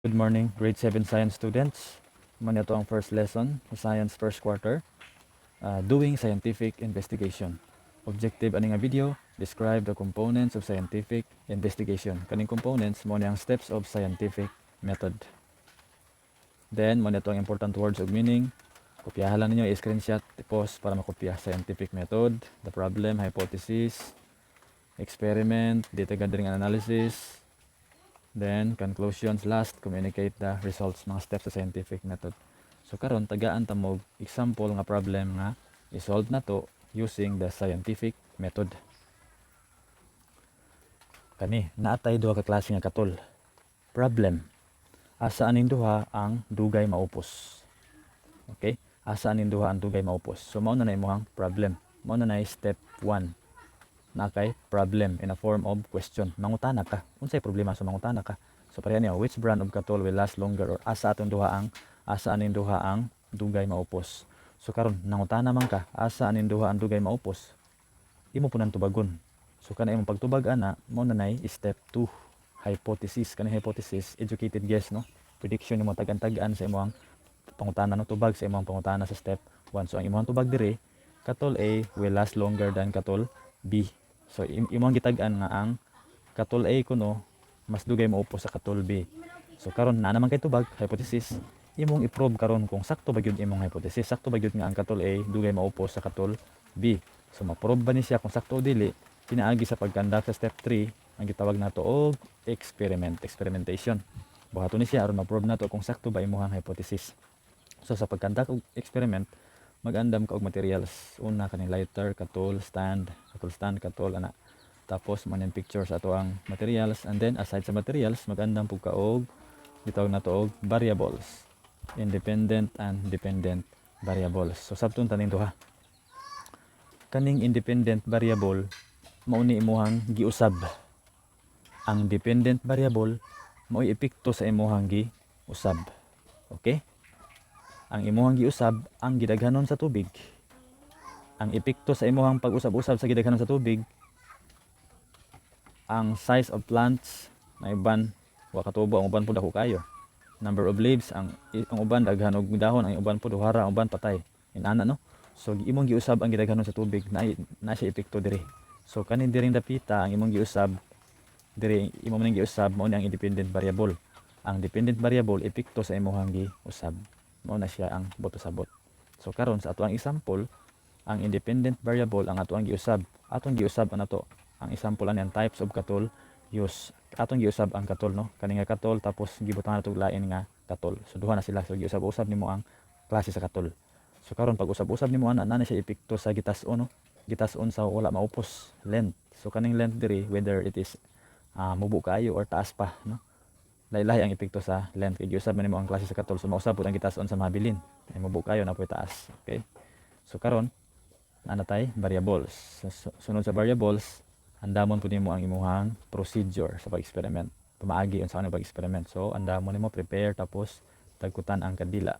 Good morning, grade 7 science students. Man ito ang first lesson sa science first quarter, doing scientific investigation. Objective ani nga video, describe the components of scientific investigation. Kaning components mo ang steps of scientific method. Then mo ito ang important words of meaning. Kopyahan lang ninyo, i-screenshot, i-post para makopya. Scientific method, the problem, hypothesis, experiment, data gathering and analysis. Then, conclusions last, communicate the results, mga steps sa scientific method. So, karon tagaan ta mo example nga problem nga i-solve na to using the scientific method. Kani, naatay duha ka klase nga katol. Problem. Asa aning duha ang dugay maupos. Okay? Asa aning duha ang dugay maupos. So, mao na imong problem. Mao na step 1. Na kay problem in a form of question. Mangutana ka. Unsay problema sa mangutana ka? So pareha niya, which brand of katol will last longer, or asa aning duha ang dugay maupos. So karon nangutana man ka, asa aning duha ang dugay maupos. Imo punan tubagon. So kana imong pagtubag ana, mao na nay step 2. Hypothesis. Kana hypothesis, educated guess, no? Prediction nimo tagan-tagan sa imong pangutana, no? Tubag sa imong pangutana sa step 1. So ang imong tubag dire, katol A will last longer than katol B. So imong gitag-an nga ang katol A kuno mas dugay maupos sa katol B. So karon na naman kay tubag hypothesis, imong i-prove karon kung sakto ba gyud imong hypothesis, sakto ba gyud nga ang katol A dugay maupos sa katol B. So ma-prove ba ni siya kung sakto o dili, pinaagi sa pagkandak sa step 3 ang gitawag nato og experimentation. Buhaton ni siya aron ma-prove nato kung sakto ba imong hypothesis. So sa pagkandak og experiment, mag-andam ka og materials. Una kaning lighter, katol stand, katol ana. Tapos man yung picture sa ato ang materials, and then aside sa materials, mag-andam pug ka og gitawag nato og variables. Independent and dependent variables. So sabton taning duha. Kaning independent variable mao ni imong giusab. Ang dependent variable mao epekto sa imong giusab. Okay? Ang imong giusab ang gidaghanon sa tubig. Ang epekto sa imong pag-usab-usab sa gidaghanon sa tubig, ang size of plants na iban wa katubo, ang uban pud dako kayo. Number of leaves, ang uban daghan og dahon, ang uban pud hara, ang uban patay. Inana, no? So imong giusab ang gidaghanon sa tubig, na siya epekto dire. So kanin diring dapita ang imong giusab dire, imong ning giusab mao ni ang independent variable. Ang dependent variable epekto sa imong giusab. Mao na siya ang boto sabot. So karon sa ato ang example, ang independent variable ang ato ang giusab. Atong giusab ana to. Ang example ani ang types of katol use. Atong giusab ang katol, no? Kani nga katol tapos gibutang nato lain nga katol. So duha na sila. So giusab-usab nimo ang klase sa katol. So karon pag usab-usab nimo ana na siya epekto sa gitas-on, no? Gitas-on sa wala maupos length. So kaning length diri whether it is mubo kayo or taas pa, no? Lahi-lahi ang epekto sa length. Kaya giusab man nimo ang klase sa katol. So mausab pud ang gitas-on sa mabilin. Ay mubo kayo na po taas. Okay? So karon ana tay variables. Sunod sa variables, andamon pud nimo ang imuhang procedure sa pag-experiment. Pamaagi unsa ano pag-experiment. So andamon nimo prepare tapos tagkutan ang kadila.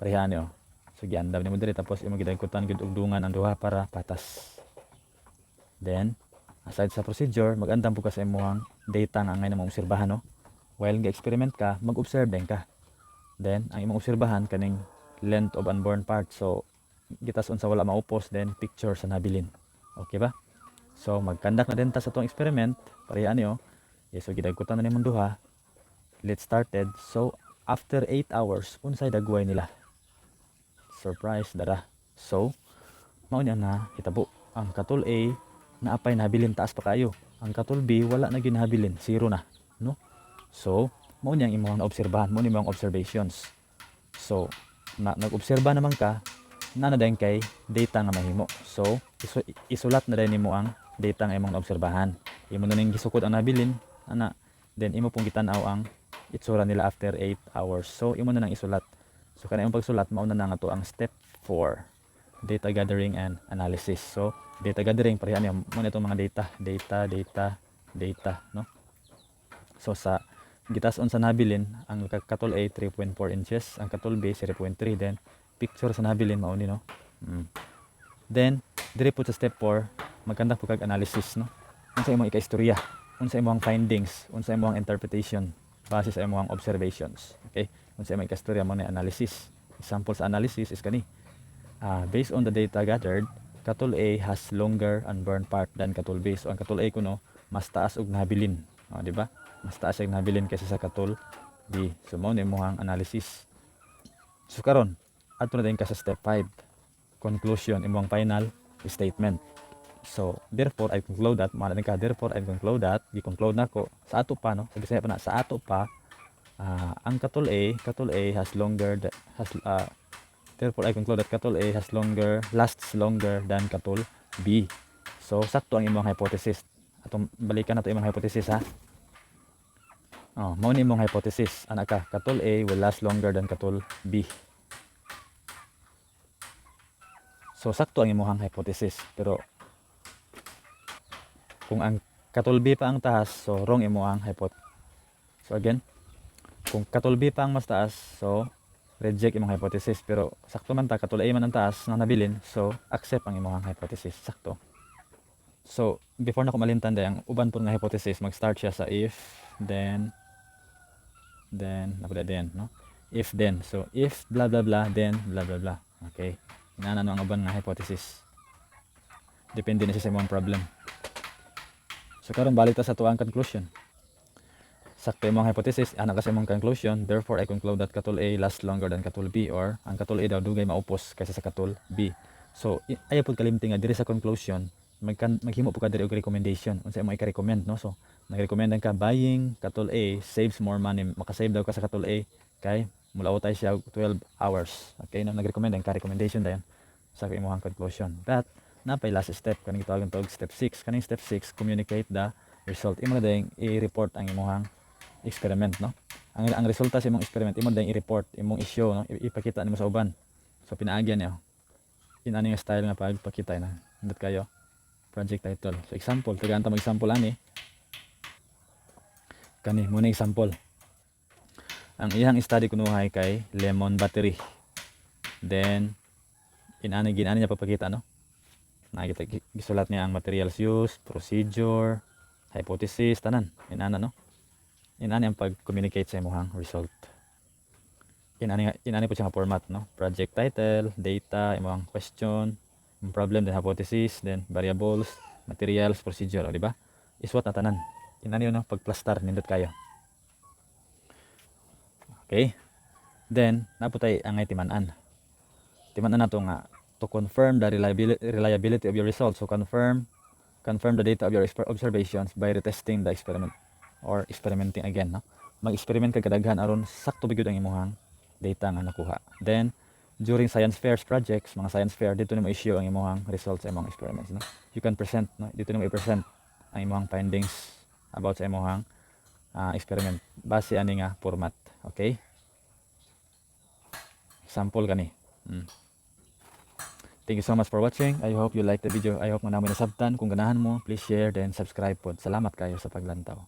Parehaan niyo. So giandam nimo diri tapos imo gidagkutan gid og dungan ang duha para patas. Then aside sa procedure, mag-andam po ka sa imong data nga ngay na maobserbahan, no? While ga-experiment ka, mag-observe din ka. Then, ang imong obserbahan kaning length of unborn parts. So, gitason sa wala maupos, then picture sa nabilin. Okay ba? So, mag-conduct na din ta sa itong experiment. Parehaan niyo. Okay, so, gidagkutan na nimong duha. Let's started. So, after 8 hours, unsay dagway nila? Surprise, dara. So, mao niya na hitabo. Ang katol A, naapay nahabilin taas pa kayo. Ang katol B wala na ginahabilin, zero na, no? So mao niyang imong naobserbahan, mao ni imong observations. So nag-obserba naman ka, na dayon kay data nga mahimo. So isulat na dayon nimo ang data nga imong naobserbahan. Imo na ning gisukod ang nabilin ana, then imo pong gitan-aw ang itsura nila after 8 hours. So imo na nang isulat. So kana imong pagsulat mao na nga to ang step 4, data gathering and analysis. So data gathering, parehan niya mo itong mga data, no? So sa gitas-on sa nabilin, ang katol A 3.4 inches, ang katol B 0.3, then picture sa nabilin mao ni, no? Then dire po sa step 4, magkanda po kag analysis, no? Unsa imong ika-istorya? unsa imong findings, unsa imong interpretation base sa imong observations. Okay, unsa imong kasturya mo na analysis. Example sa analysis is kani, based on the data gathered, katul A has longer unburned part than katul B. So ang katul A kuno mas taas og nahabilin, di ba? Mas taas og nahabilin kaysa sa katul B. So mao ni imong analysis. So karon adto na din ka sa step 5, conclusion, imong final statement. So therefore I conclude that, therefore I conclude that, gi-conclude nako sa ato pa, no, sa Bisaya pa na, sa ato pa, ang katul A has longer therefore I conclude that katul A lasts longer than katul B. So sakto ang imong hypothesis. Atong balikan nato imong hypothesis, ha. Mao ni imong hypothesis, ana ka, katul A will last longer than katul B. So sakto ang imong hypothesis, pero kung ang katul B pa ang taas, so wrong imong hypothesis. So again, kung katul B pa ang mas taas, so reject imong hypothesis. Pero sakto man ta, katul A man ang taas na nabilin, so accept ang imong hypothesis. Sakto. So before na ko malimtan day, ang uban po nga hypothesis, mag-start siya sa if, then, napuda then, no? If then. So if blah blah blah, then blah blah blah. Okay. Inana no ang uban nga hypothesis. Depende na siya sa imong problem. So karon balik ta sa tuang conclusion. Sakto imong hypothesis, ana ka sa imong conclusion, therefore I conclude that katul A lasts longer than katul B, or ang katul A daw dugay maupos kaysa sa katul B. So ayaw pud kalimting nga diri sa conclusion, maghimo pud ka diri og recommendation unsa imong i-recommend, no? So nagrecommend ka buying katul A saves more money, makasave daw ka sa katul A kay mulautay siya 12 hours. Okay, no, nagrecommend ka recommendation dayon sa imong conclusion. But napay last step, kaning gitawag og step 6. Kaning step 6, communicate the result. Imo na dayong i-report ang imong experiment, no? Ang resulta sa imong experiment imo dayong i-report, imong i-show, no? Ipakita nimo sa uban. So pinaagyan niyo inani nga style nga pagpakita na indot kayo project title. So example, tagaan ta mag-example ani. Kani mo na example. Ang iyang study kunuhay kay lemon battery. Then inani ginani niya papakita, no? Nakita gisulat niya ang materials used, procedure, hypothesis, tanan. Inana, no? Inani ang pag-communicate sa imong result. Inani po siya nga format, no? Project title, data, imong question, problem, then hypothesis, then variables, materials, procedure, di ba? Iswat na tanan. Inani yun, no? Pag-plaster, nindot kayo. Okay? Then, naputay ang timanan. Timanan na to nga, to confirm the reliability of your results. So confirm the data of your observations by retesting the experiment or experimenting again, no? Mag-experiment ka kadaghan aron sakto bigyud ang imong data nga nakuha. Then during science fairs projects, mga science fair, dito nimo i-show ang imong results sa imong experiments, no? You can present, no? Dito nimo i-present ang imong findings about sa imong experiment base ani nga format. Okay? Example kani. Thank you so much for watching. I hope you like the video. I hope nga namin nasabtan. Kung ganahan mo, please share, then subscribe po. Salamat kayo sa paglantaw.